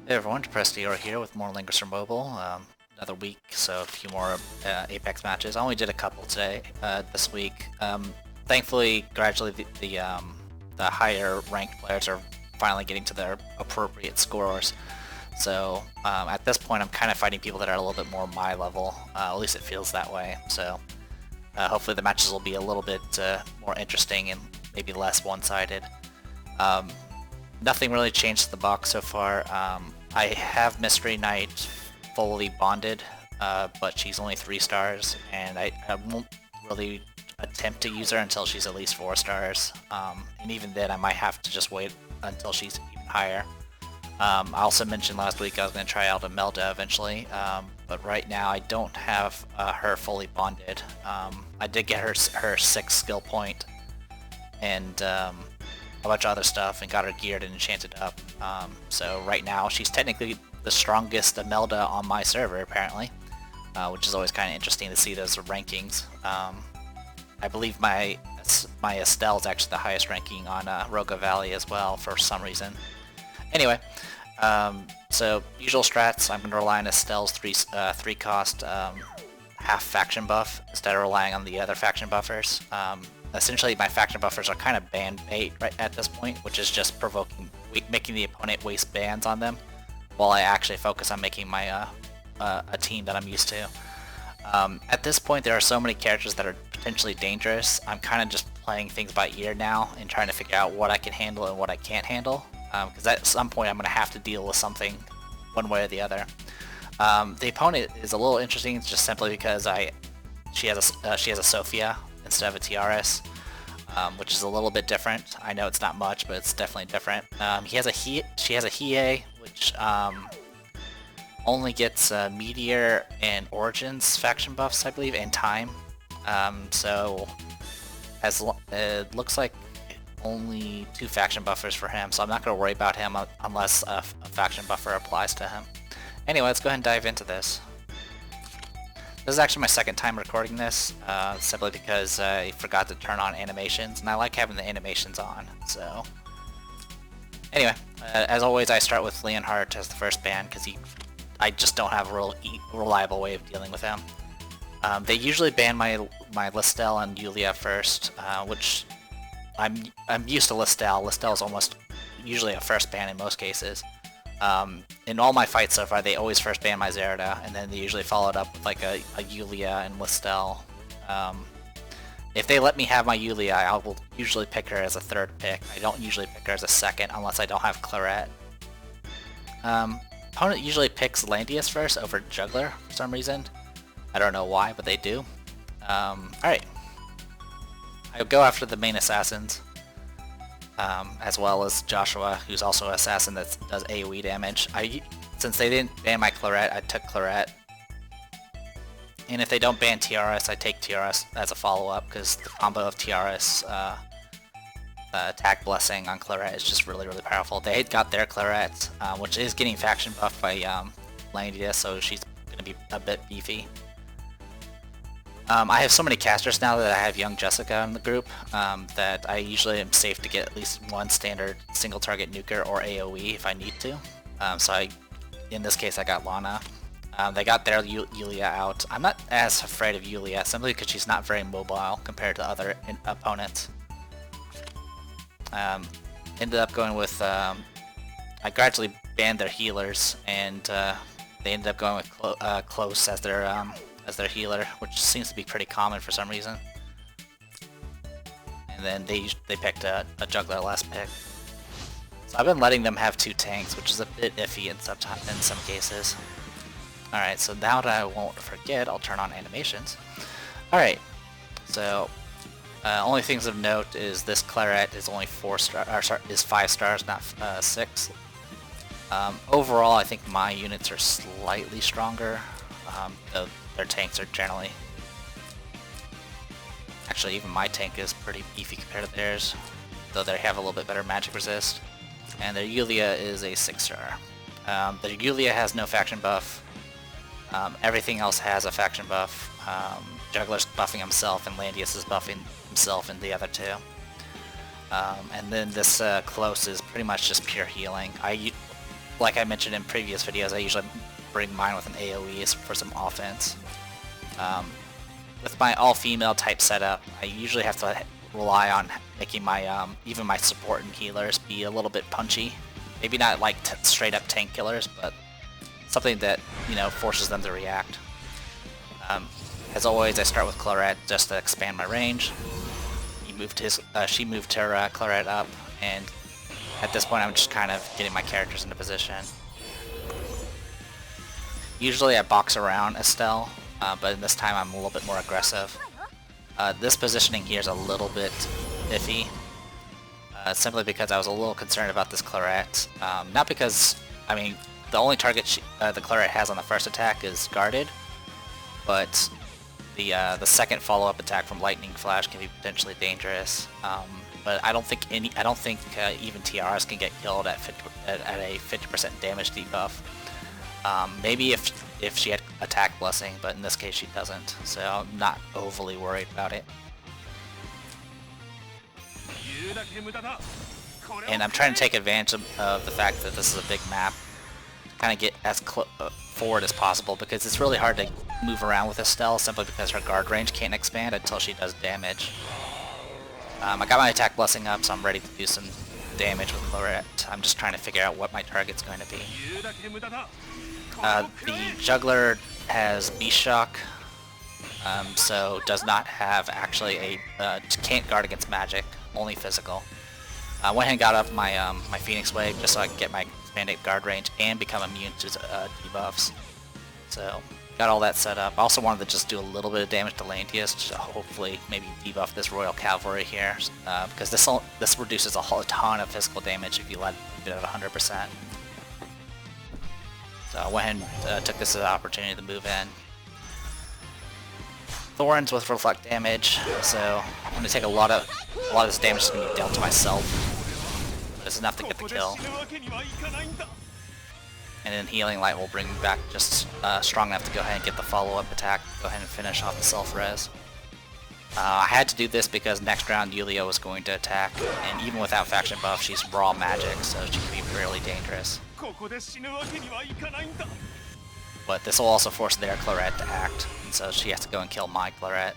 Hey everyone, Depressed Eeyore here with more Langrisser Mobile. Another week, so a few more Apex matches. I only did a couple today, this week. Thankfully, gradually the higher ranked players are finally getting to their appropriate scores. So at this point, I'm kind of fighting people that are a little bit more my level. At least it feels that way. So hopefully the matches will be a little bit more interesting and maybe less one-sided. Nothing really changed to the box so far. I have Mystery Knight fully bonded, but she's only 3 stars, and I won't really attempt to use her until she's at least 4 stars. And even then, I might have to just wait until she's even higher. I also mentioned last week I was going to try out Imelda eventually, but right now I don't have her fully bonded. I did get her 6th skill point, and a bunch of other stuff, and got her geared and enchanted up. So right now she's technically the strongest Imelda on my server apparently, which is always kind of interesting to see those rankings. I believe my Estelle is actually the highest ranking on Roga Valley as well for some reason. Anyway, so usual strats, I'm going to rely on Estelle's 3 cost half faction buff instead of relying on the other faction buffers. Essentially, my faction buffers are kind of ban bait right at this point, which is just making the opponent waste bans on them, while I actually focus on making my a team that I'm used to. At this point, there are so many characters that are potentially dangerous. I'm kind of just playing things by ear now and trying to figure out what I can handle and what I can't handle, because at some point I'm going to have to deal with something one way or the other. The opponent is a little interesting just simply because she has a Sophia instead of a TRS, which is a little bit different. I know it's not much, but it's definitely different. She has a Hiei, which only gets Meteor and Origins faction buffs, I believe, and Time. So it looks like only 2 faction buffers for him, so I'm not going to worry about him unless a faction buffer applies to him. Anyway, let's go ahead and dive into this. This is actually my second time recording this, simply because I forgot to turn on animations, and I like having the animations on, so... Anyway, as always, I start with Leonhardt as the first ban, because I just don't have a real reliable way of dealing with him. They usually ban my Listel and Yulia first, which I'm used to Listel. Listel is almost usually a first ban in most cases. In all my fights so far, they always first ban my Zerida, and then they usually follow it up with like a Yulia and Listel. If they let me have my Yulia, I will usually pick her as a 3rd pick. I don't usually pick her as a 2nd unless I don't have Claret. Opponent usually picks Landius first over Juggler for some reason. I don't know why, but they do. Alright. I go after the main assassins. As well as Joshua, who's also an assassin that does AoE damage. Since they didn't ban my Claret, I took Claret. And if they don't ban TRS, I take TRS as a follow-up, because the combo of TRS attack blessing on Claret is just really, really powerful. They got their Claret, which is getting faction buffed by Landia, so she's going to be a bit beefy. I have so many casters now that I have young Jessica in the group that I usually am safe to get at least one standard single target nuker or AoE if I need to. In this case I got Lana. They got their Yulia out. I'm not as afraid of Yulia simply because she's not very mobile compared to other opponents. Ended up going with, I gradually banned their healers, and they ended up going with Close as their healer, which seems to be pretty common for some reason. And then they picked a Juggler last pick. So I've been letting them have 2 tanks, which is a bit iffy in some cases. Alright, so now that I won't forget, I'll turn on animations. Alright, so only things of note is this Claret is only 5 stars, not 6. Overall, I think my units are slightly stronger, though their tanks are generally... Actually, even my tank is pretty beefy compared to theirs, though they have a little bit better magic resist. And their Yulia is a 6 star. The Yulia has no faction buff. Everything else has a faction buff. Juggler's buffing himself, and Landius is buffing himself and the other 2. And then this Close is pretty much just pure healing. like I mentioned in previous videos, I usually bring mine with an AoE for some offense. With my all-female type setup, I usually have to rely on making my even my support and healers be a little bit punchy. Maybe not like straight up tank killers, but something that, you know, forces them to react. As always, I start with Claret just to expand my range. She moved her Claret up, and at this point I'm just kind of getting my characters into position. Usually I box around Estelle, but in this time I'm a little bit more aggressive. This positioning here is a little bit iffy, simply because I was a little concerned about this Claret. Not because, I mean, the only target the Claret has on the first attack is guarded, but the second follow-up attack from Lightning Flash can be potentially dangerous. But I don't think even TRs can get killed at a 50% damage debuff. Maybe if she had Attack Blessing, but in this case she doesn't, so I'm not overly worried about it. And I'm trying to take advantage of the fact that this is a big map, kind of get as forward as possible, because it's really hard to move around with Estelle simply because her guard range can't expand until she does damage. I got my Attack Blessing up, so I'm ready to do some damage with Claret. I'm just trying to figure out what my target's going to be. The Juggler has Beast Shock, so does not have actually can't guard against magic, only physical. I went ahead and got up my my Phoenix Wave just so I can get my expanded guard range and become immune to debuffs. So got all that set up. I also wanted to just do a little bit of damage to Landius to hopefully maybe debuff this Royal Cavalry here, because this reduces a whole ton of physical damage if you let it at 100%. So I went ahead and took this as an opportunity to move in. Thorns with reflect damage, so I'm going to take a lot of this damage is going to be dealt to myself. But it's enough to get the kill. And then Healing Light will bring me back just strong enough to go ahead and get the follow-up attack, go ahead and finish off the self-res. I had to do this because next round Yulia was going to attack, and even without faction buff, she's raw magic, so she can be fairly dangerous. But this will also force their Claret to act, and so she has to go and kill my Claret.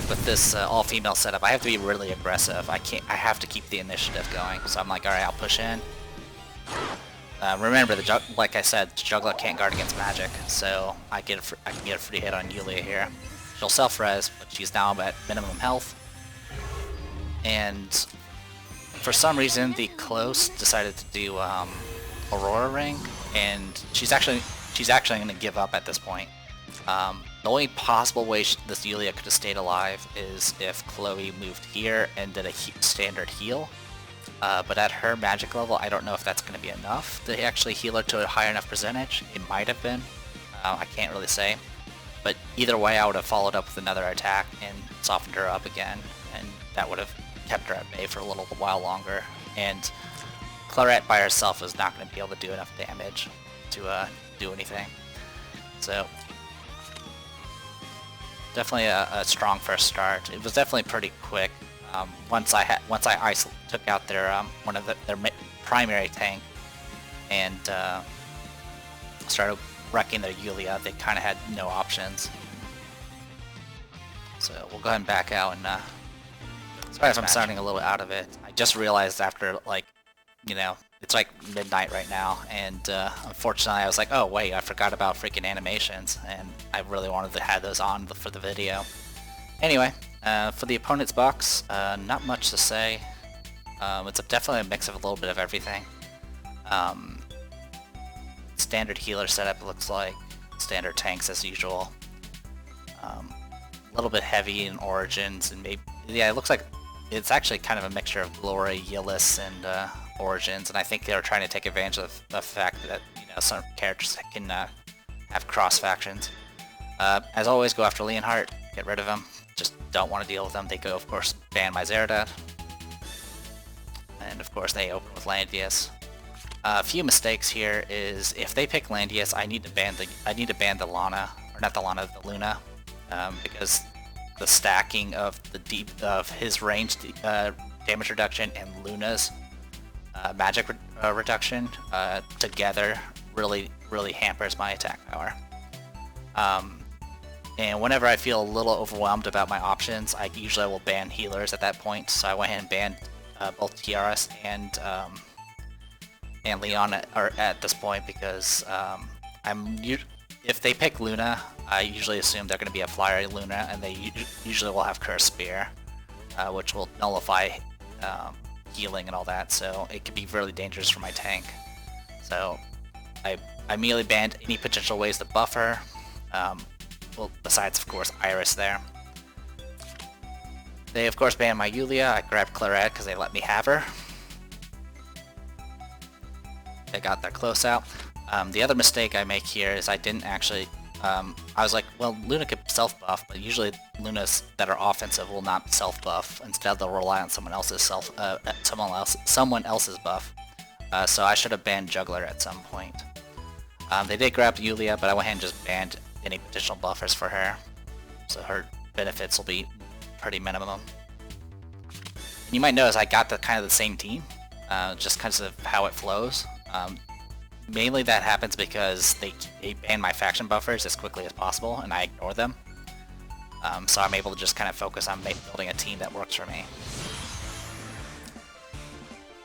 With this all-female setup, I have to be really aggressive. I have to keep the initiative going, so I'm like, alright, I'll push in. Remember, like I said, the Juggler can't guard against magic, so I can get a free hit on Yulia here. She'll self-res, but she's now at minimum health. And for some reason, the Close decided to do Aurora Ring, and she's actually going to give up at this point. The only possible way this Yulia could have stayed alive is if Chloe moved here and did a standard heal. But at her magic level, I don't know if that's going to be enough to actually heal her to a high enough percentage. It might have been. I can't really say. But either way, I would have followed up with another attack and softened her up again, and that would have kept her at bay for a little while longer. And Claret by herself is not going to be able to do enough damage to do anything. So definitely a strong first start. It was definitely pretty quick. Once I took out their one of their primary tank and started wrecking their Yulia, they kind of had no options. So we'll go ahead and back out, and sorry if I'm sounding a little out of it. I just realized after, like, you know, it's like midnight right now, and unfortunately I was like, oh wait, I forgot about freaking animations, and I really wanted to have those on for the video. Anyway, for the opponent's box, not much to say. It's definitely a mix of a little bit of everything. Standard healer setup, it looks like. Standard tanks as usual. A little bit heavy in Origins, and maybe, yeah, it looks like it's actually kind of a mixture of Glory, Yillis, and Origins, and I think they were trying to take advantage of the fact that, you know, some characters can have cross factions. As always, go after Leonhardt, get rid of him. Just don't want to deal with them. They go, of course, ban my Zeradat. And of course they open with Landius. A few mistakes here is if they pick Landius, I need to ban the Lana, or not the Lana, the Luna, because the stacking of his range damage reduction and Luna's magic reduction together really hampers my attack power. And whenever I feel a little overwhelmed about my options, I usually will ban healers at that point. So I went ahead and banned both TRS and Leon at this point because if they pick Luna, I usually assume they're going to be a flyer Luna, and they usually will have Curse Spear, which will nullify healing and all that. So it could be really dangerous for my tank. So I immediately banned any potential ways to buff her. Well, besides, of course, Iris there. They, of course, banned my Yulia. I grabbed Claret because they let me have her. They got their close out. The other mistake I make here is I didn't actually... I was like, well, Luna could self-buff, but usually Lunas that are offensive will not self-buff. Instead, they'll rely on someone else's someone else's buff. So I should have banned Juggler at some point. They did grab Yulia, but I went ahead and just banned any potential buffers for her, so her benefits will be pretty minimum. You might notice I got kind of the same team, just because of how it flows. Mainly that happens because they ban my faction buffers as quickly as possible, and I ignore them. So I'm able to just kind of focus on building a team that works for me.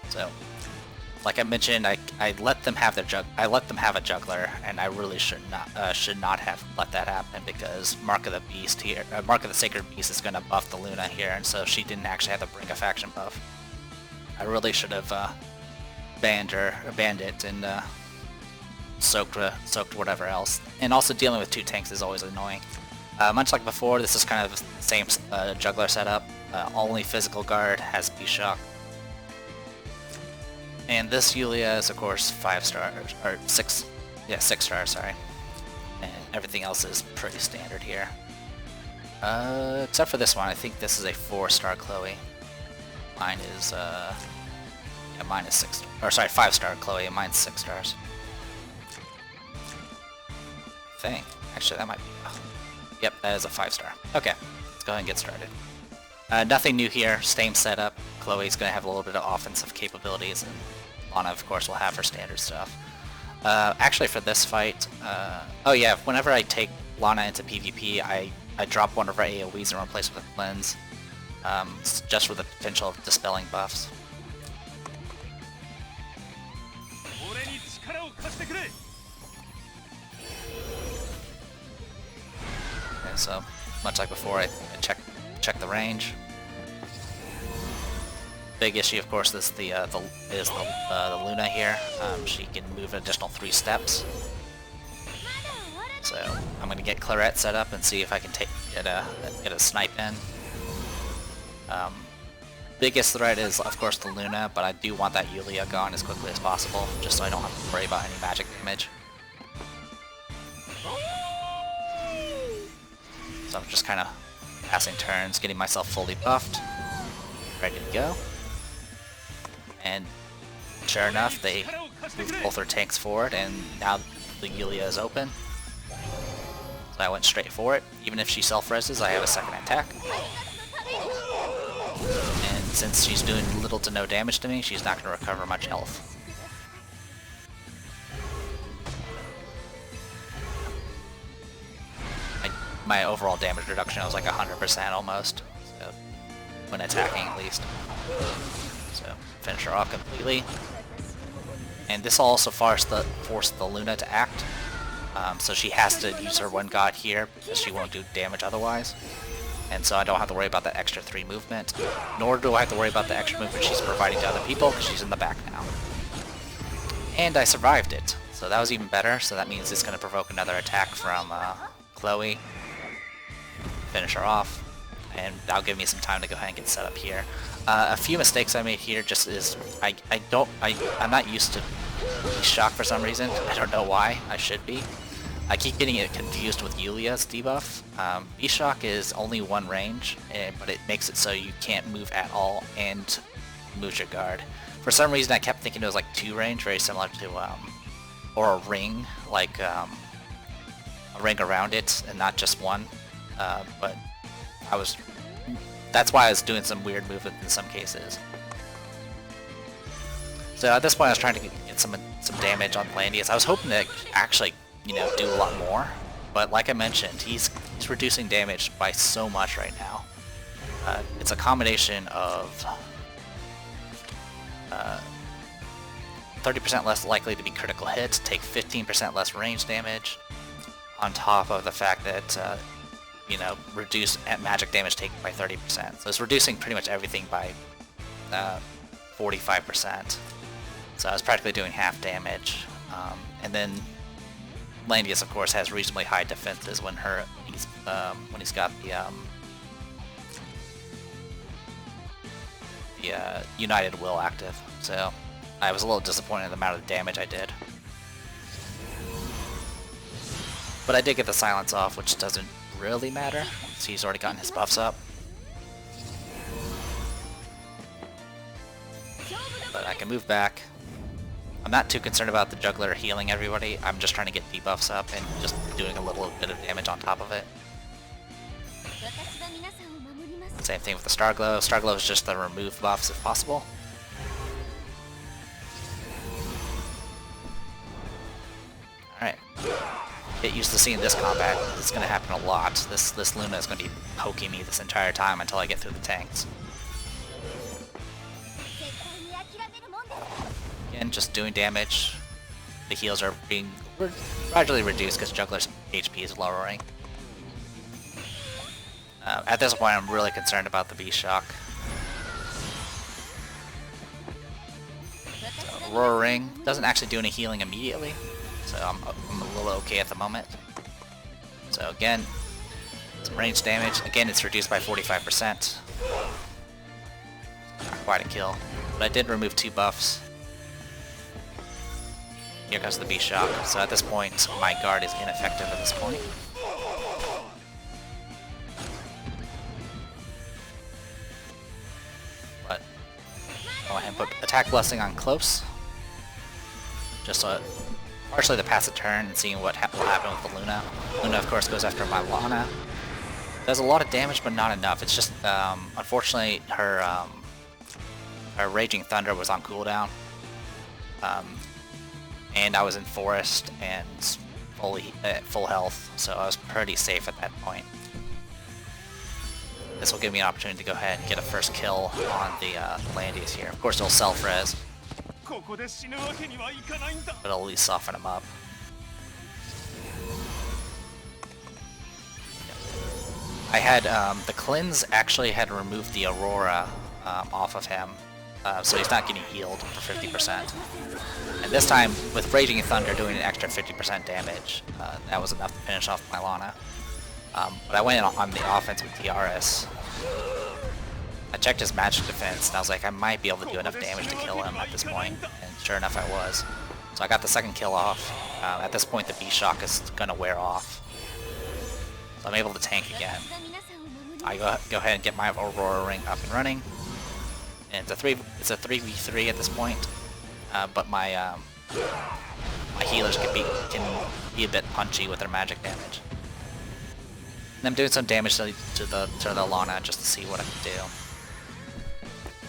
So, like I mentioned, I let them have a juggler, and I really should not have let that happen because Mark of the Beast here, Mark of the Sacred Beast is going to buff the Luna here, and so she didn't actually have to bring a faction buff. I really should have banned it and soaked whatever else. And also dealing with two tanks is always annoying. Much like before, this is kind of the same juggler setup. Only physical guard has B-Shock. And this Yulia is, of course, 5 stars, or 6, yeah, 6 stars, sorry. And everything else is pretty standard here. Except for this one, I think this is a 4-star Chloe. Mine is, yeah, mine is 5-star Chloe, and mine's 6 stars. I think. Actually, that might be, yep, that is a 5-star. Okay, let's go ahead and get started. Nothing new here, same setup. Chloe's going to have a little bit of offensive capabilities, and Lana, of course, will have her standard stuff. Actually, for this fight, oh yeah, whenever I take Lana into PvP, I drop one of her AoEs and replace it with Cleanse, just for the potential of dispelling buffs. Okay, so, much like before, I check the range. Big issue, of course, is the Luna here. She can move an additional 3 steps. So I'm gonna get Claret set up and see if I can get a snipe in. Biggest threat is, of course, the Luna, but I do want that Yulia gone as quickly as possible, just so I don't have to worry about any magic damage. So I'm just kind of passing turns, getting myself fully buffed, ready to go. And sure enough, they moved both their tanks forward, and now the Yulia is open. So I went straight for it. Even if she self-reses, I have a second attack. And since she's doing little to no damage to me, she's not going to recover much health. My overall damage reduction was like 100% almost, so when attacking at least. So finish her off completely. And this also forced the Luna to act. So she has to use her one god here because she won't do damage otherwise. And so I don't have to worry about that extra 3 movement, nor do I have to worry about the extra movement she's providing to other people because she's in the back now. And I survived it, so that was even better. So that means it's going to provoke another attack from Chloe. Finish her off, and that'll give me some time to go ahead and get set up here. A few mistakes I made here just is I'm not used to B-Shock for some reason. I don't know why. I should be. I keep getting it confused with Yulia's debuff. B-Shock is only 1 range, but it makes it so you can't move at all and move your guard. For some reason, I kept thinking it was like 2 range, very similar to or a ring, like a ring around it, and not just 1. But that's why I was doing some weird movement in some cases. So at this point I was trying to get some damage on Landius. I was hoping to actually, you know, do a lot more. But like I mentioned, he's reducing damage by so much right now. It's a combination of 30% less likely to be critical hits, take 15% less range damage, on top of the fact that, you know, reduce magic damage taken by 30%. So it's reducing pretty much everything by 45%. So I was practically doing half damage. And then Landius, of course, has reasonably high defenses when he's got the United Will active. So I was a little disappointed in the amount of damage I did. But I did get the silence off, which doesn't really matter, so he's already gotten his buffs up. But I can move back. I'm not too concerned about the juggler healing everybody. I'm just trying to get debuffs up and just doing a little bit of damage on top of it. Same thing with the Starglow. Starglow is just to remove buffs if possible. Alright. Get used to seeing this combat. It's going to happen a lot. This Luna is going to be poking me this entire time until I get through the tanks. Again, just doing damage. The heals are being gradually reduced because Juggler's HP is lowering. At this point, I'm really concerned about the B-Shock. So, Aurora Ring doesn't actually do any healing immediately, so I'm a little okay at the moment. So again, some range damage. Again, it's reduced by 45%. Not quite a kill, but I did remove 2 buffs. Here comes the B-Shock. So at this point, my guard is ineffective at this point. But go ahead and put Attack Blessing on close. Just so partially to pass a turn and seeing what will happen with the Luna. Luna, of course, goes after my Lana. Does a lot of damage, but not enough. It's just, unfortunately, her Raging Thunder was on cooldown. And I was in Forest and full health, so I was pretty safe at that point. This will give me an opportunity to go ahead and get a first kill on the Landius here. Of course, it'll self-res, but it'll at least soften him up. I had, the Cleanse actually had removed the Aurora off of him, so he's not getting healed for 50%. And this time, with Raging Thunder doing an extra 50% damage, that was enough to finish off my Lana. But I went on the offense with TRS. I checked his magic defense, and I was like, I might be able to do enough damage to kill him at this point, and sure enough I was. So I got the second kill off. At this point the B-Shock is gonna wear off. So I'm able to tank again. I go ahead and get my Aurora Ring up and running. And it's a 3v3 at this point. But my healers can be a bit punchy with their magic damage. And I'm doing some damage to the Lana just to see what I can do.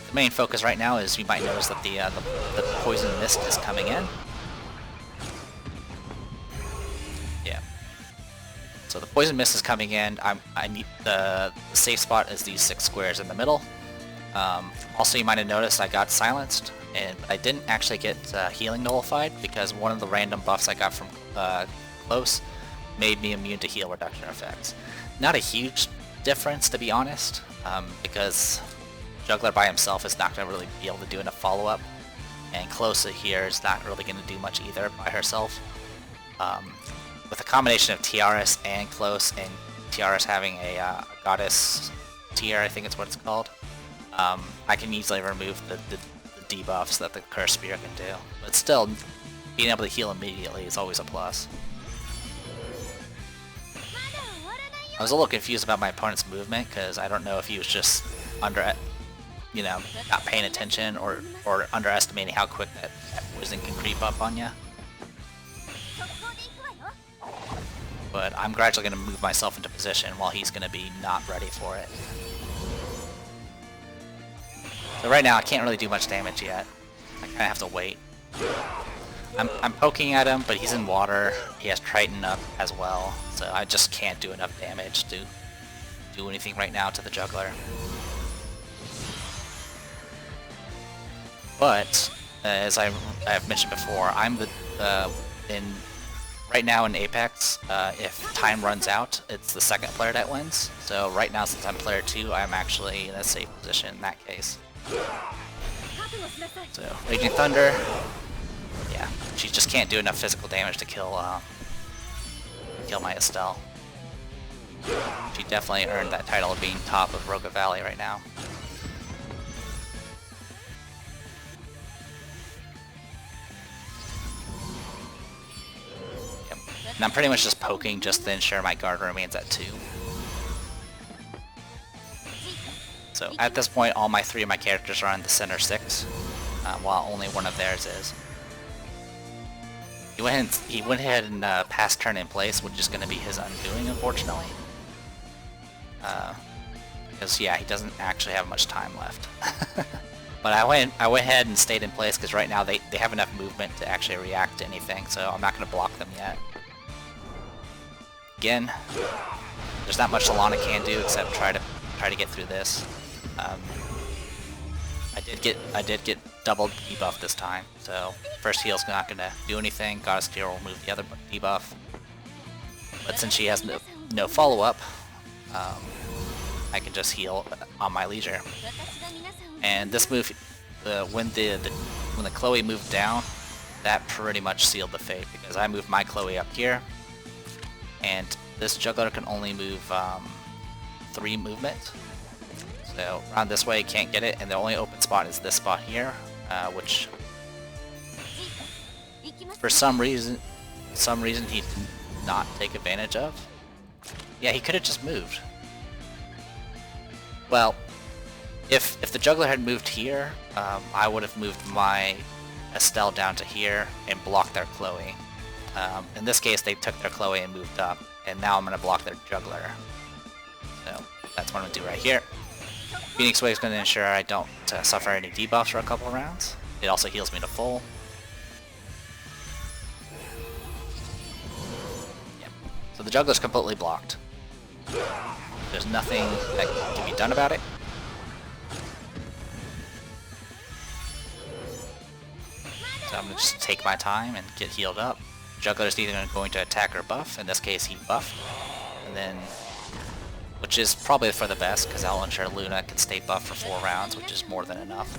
The main focus right now is, you might notice that the Poison Mist is coming in. Yeah. So the Poison Mist is coming in. I need the safe spot is these 6 squares in the middle. Also, you might have noticed I got silenced, and I didn't actually get healing nullified because one of the random buffs I got from close made me immune to heal reduction effects. Not a huge difference, to be honest, because Juggler by himself is not going to really be able to do enough follow-up, and close here is not really going to do much either by herself. With a combination of TRS and close, and TRS having a goddess tier, I think it's what it's called, I can easily remove the debuffs that the Curse Spear can do. But still, being able to heal immediately is always a plus. I was a little confused about my opponent's movement, because I don't know if he was just not paying attention or underestimating how quick that poison can creep up on you. But I'm gradually going to move myself into position while he's going to be not ready for it. So right now I can't really do much damage yet. I kind of have to wait. I'm poking at him, but he's in water. He has Triton up as well, so I just can't do enough damage to do anything right now to the juggler. But as I've mentioned before, I'm the right now in Apex. If time runs out, it's the second player that wins. So right now, since I'm player 2, I'm actually in a safe position in that case. So Raging Thunder, yeah, she just can't do enough physical damage to kill my Estelle. She definitely earned that title of being top of Roga Valley right now. Yep. And I'm pretty much just poking just to ensure my guard remains at 2. So at this point, all 3 of my characters are on the center 6, while only one of theirs is. He went ahead and passed turn in place, which is going to be his undoing, unfortunately. Because yeah, he doesn't actually have much time left. But I went ahead and stayed in place because right now they have enough movement to actually react to anything, so I'm not going to block them yet. Again, there's not much Luna can do except try to get through this. I did get double debuff this time, so first heal's not gonna do anything. Goddess Tear will move the other debuff, but since she has no follow-up, I can just heal on my leisure. And this move, when the Chloe moved down, that pretty much sealed the fate because I moved my Chloe up here, and this juggler can only move 3 movement. So around this way, can't get it, and the only open spot is this spot here, which for some reason he did not take advantage of. Yeah, he could have just moved. Well, if the juggler had moved here, I would have moved my Estelle down to here and blocked their Chloe. In this case, they took their Chloe and moved up, and now I'm going to block their juggler. So that's what I'm going to do right here. Phoenix Wave is going to ensure I don't suffer any debuffs for a couple of rounds. It also heals me to full. Yep. So the juggler's completely blocked. There's nothing that can be done about it. So I'm going to just take my time and get healed up. Juggler's either going to attack or buff. In this case, he buffed. And then, which is probably for the best, because I'll ensure Luna can stay buffed for 4 rounds, which is more than enough.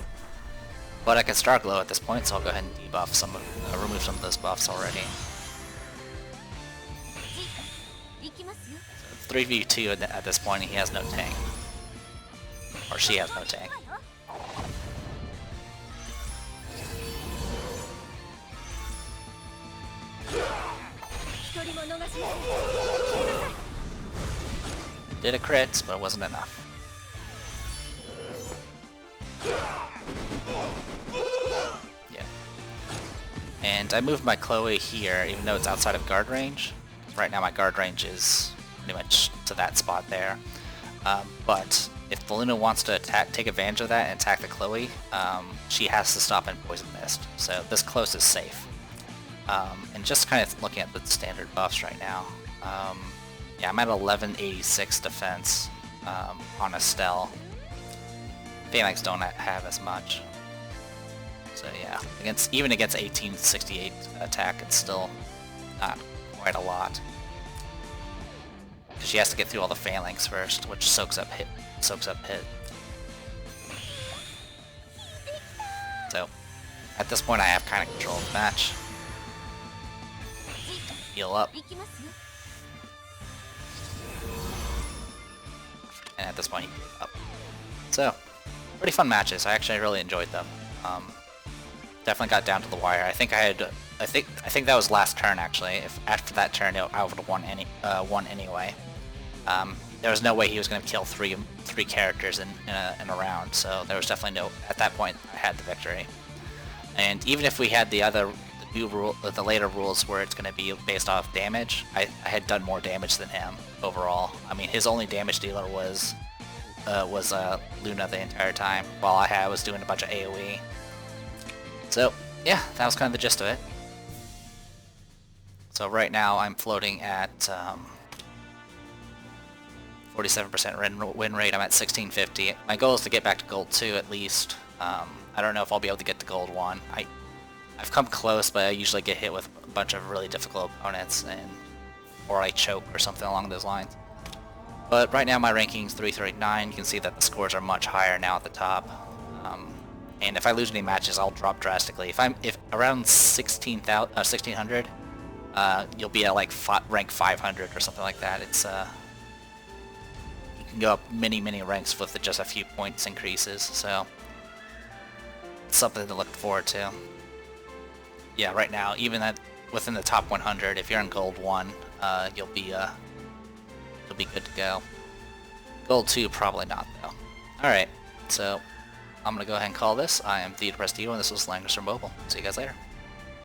But I can Star Glow at this point, so I'll go ahead and debuff some of, remove some of those buffs already. So 3v2 at this point, and he has no tank. Or she has no tank. Did a crit, but it wasn't enough. Yeah. And I moved my Chloe here, even though it's outside of guard range. Right now my guard range is pretty much to that spot there. But if the Luna wants to take advantage of that and attack the Chloe, she has to stop in Poison Mist. So this close is safe. And just kind of looking at the standard buffs right now. Yeah, I'm at 1186 defense on Estelle. Phalanx don't have as much. So yeah, even against 1868 attack, it's still not quite a lot. Because she has to get through all the Phalanx first, which soaks up hit. So at this point, I have kind of control of the match. Heal up. And at this point, he gave up. So, pretty fun matches. I actually really enjoyed them. Definitely got down to the wire. I think that was last turn actually. If after that turn, I would have won anyway. There was no way he was going to kill three characters in a round. So there was definitely no. At that point, I had the victory. And even if we had the later rules where it's going to be based off damage, I had done more damage than him overall. I mean, his only damage dealer was Luna the entire time, while I was doing a bunch of AoE. So yeah, that was kind of the gist of it. So right now I'm floating at 47% win rate. I'm at 1650. My goal is to get back to gold 2 at least. I don't know if I'll be able to get to gold 1. I've come close, but I usually get hit with a bunch of really difficult opponents, or I choke or something along those lines. But right now my ranking's 339. You can see that the scores are much higher now at the top. And if I lose any matches, I'll drop drastically. If around 1600, you'll be at like rank 500 or something like that. It's you can go up many ranks with just a few points increases. So it's something to look forward to. Yeah, right now, even within the top 100, if you're in gold 1, you'll be good to go. Gold 2, probably not though. Alright, so I'm gonna go ahead and call this. I am the Depressed Evo, and this was Langrisser Mobile. See you guys later.